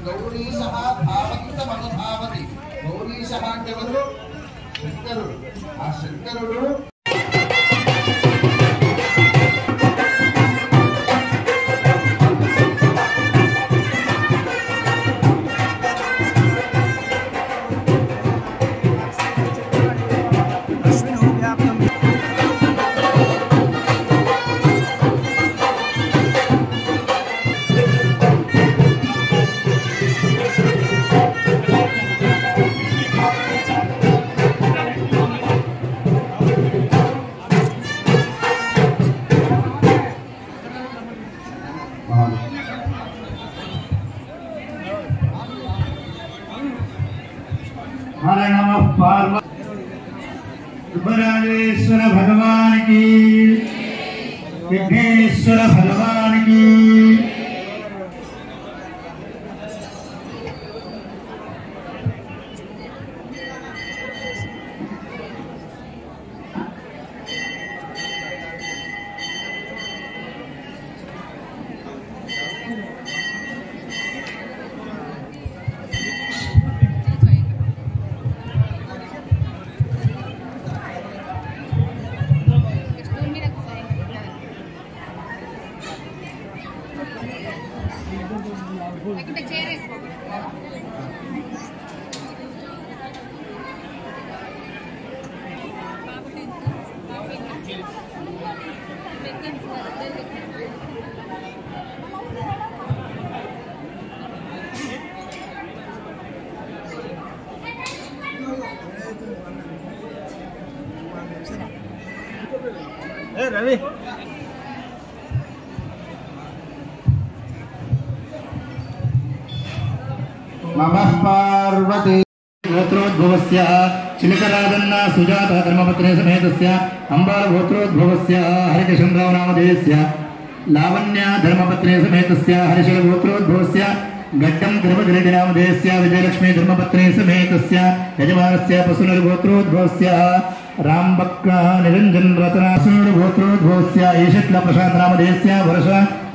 గౌరీశః భావంతమనుభావతి గౌరీశః అంటే ఎవరు శంకరుడు ఆ శంకరుడు हर नमः पार्वतीश्वर भगवान की विघ्नेश्वर भगवान की रवि नमः पार्वती गोत्रोद्भवस्य चिलकराजन्ना सुजाता धर्मपत्नी समेतस्य अंबाल गोत्रोद्भवस्य हरिकृष्णराव नामधेयस्य लावण्या धर्मपत्नी समेतस्य हरिशल गोत्रोद्भवस्य गड्डम धर्मगिरिडि नामधेयस्य विजयलक्ष्मी धर्मपत्नी समेतस्य यजमानस्य पशुनर गोत्रोद्भवस्य रामबक्क निरंजन रत्नासुर गोत्रोद्भवस्य ईशट्ल प्रसाद नामधेयस्य वर्ष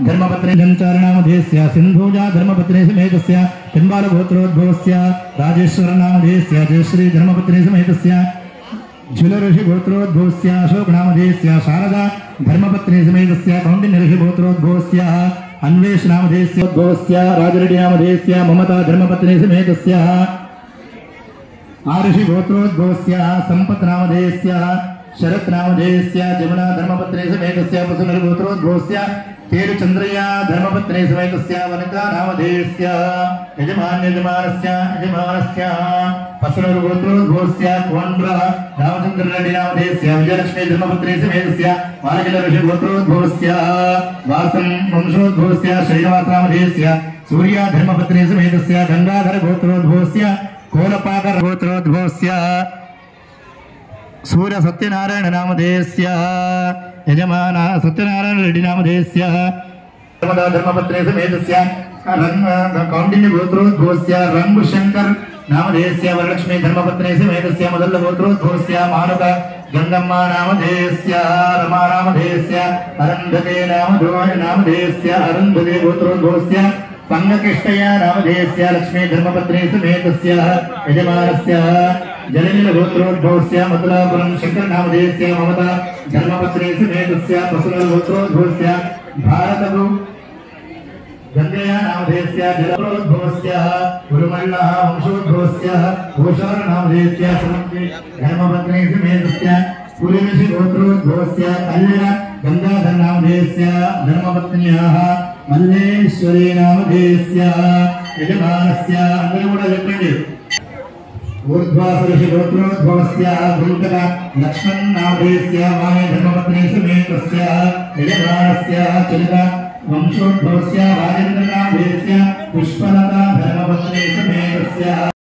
धर्मपत्नी जंचार नामधेयस्य सिंधुजा धर्मपत्नी समेतस्य तिंबाल गोत्रोद्भवस्य राजेश्वर नामधेयस्य जयश्री धर्मपत्नी समेतस्य झुलऋषि गोत्रोद्भवस्य अशोक नामधेयस्य शारदा धर्मपत्नी समेतस्य कौंडिन्य ऋषि गोत्रोद्भवस्य अन्वेष नामधेयस्य उद्भवस्य राजरेड्डी नामधेयस्य ममता धर्मपत्नी समेतस्य आऋषि गोत्रोद्भवस्य संपत् नामधेयस्य शरत् नामधेयस्य जमुना धर्मपत्नी समेतस्य पशुनर गोत्रोद्भवस्य तेरुचंद्रया धर्मपत्नी समेतस्य वनिता नामधेयस्य यजमानस्य पशुनर गोत्रोद्भवस्य कोंड्र रामचंद्र रेड्डी नामधेयस्य विजयलक्ष्मी धर्मपत्नी समेतस्य मालकिल ऋषि गोत्रोद्भवस्य वासं वंशोद्भवस्य श्रीनिवास नामधेयस्य सूर्या धर्मपत्नी समेतस्य गंगाधर गोत्रोद्भवस्य कोलपाकर गोत्रोद्भवस्य सूर्य सत्यनारायण नामधेयस्य यजमान सत्यनारायण रेड्डी नामधेयस्य धर्मपत्नी समेतस्य कौंडिन्य गोत्रोद्भवस्य रंगशंकर नामधेयस्य वरलक्ष्मी धर्मपत्नी समेतस्य मदल्ल गोत्रोद्भवस्य मानुक गंगम्म नामधेयस्य रमा नामधेयस्य अरुंधते नामधेयस्य अरुंधते गोत्रोद्भवस्य पंगकृष्णया नामधेयस्य लक्ष्मी धर्मपत्नी समेतस्य यजमानस्य जलनील गोत्रोद्भवस्य मधुलापुरम शंकर नामधेयस्य ममता धर्मपत्नी समेतस्य पशुनर गोत्रोद्भवस्य भारतभु गंगया नामधेयस्य जलोद्भवस्य गुरुमल्लः वंशोद्भवस्य भूषण नामधेयस्य धर्मपत्नी समेतस्य पुलिऋषि गोत्रोद्भवस्य कल्याण गंगाधर नामधेयस्य धर्मपत्न्याः मल्लेश्वरी नामधेयस्य यजमानस्य अंगरूढ ऊर्ध्वासऋषि गोत्रोद्भवस्य गुरुकला लक्ष्मण नामधेयस्य वाणी धर्मपत्नी समेतस्य यजमानस्य चलिता वंशोद्भवस्य राजेन्द्र नामधेयस्य पुष्पलता धर्मपत्नी समेतस्य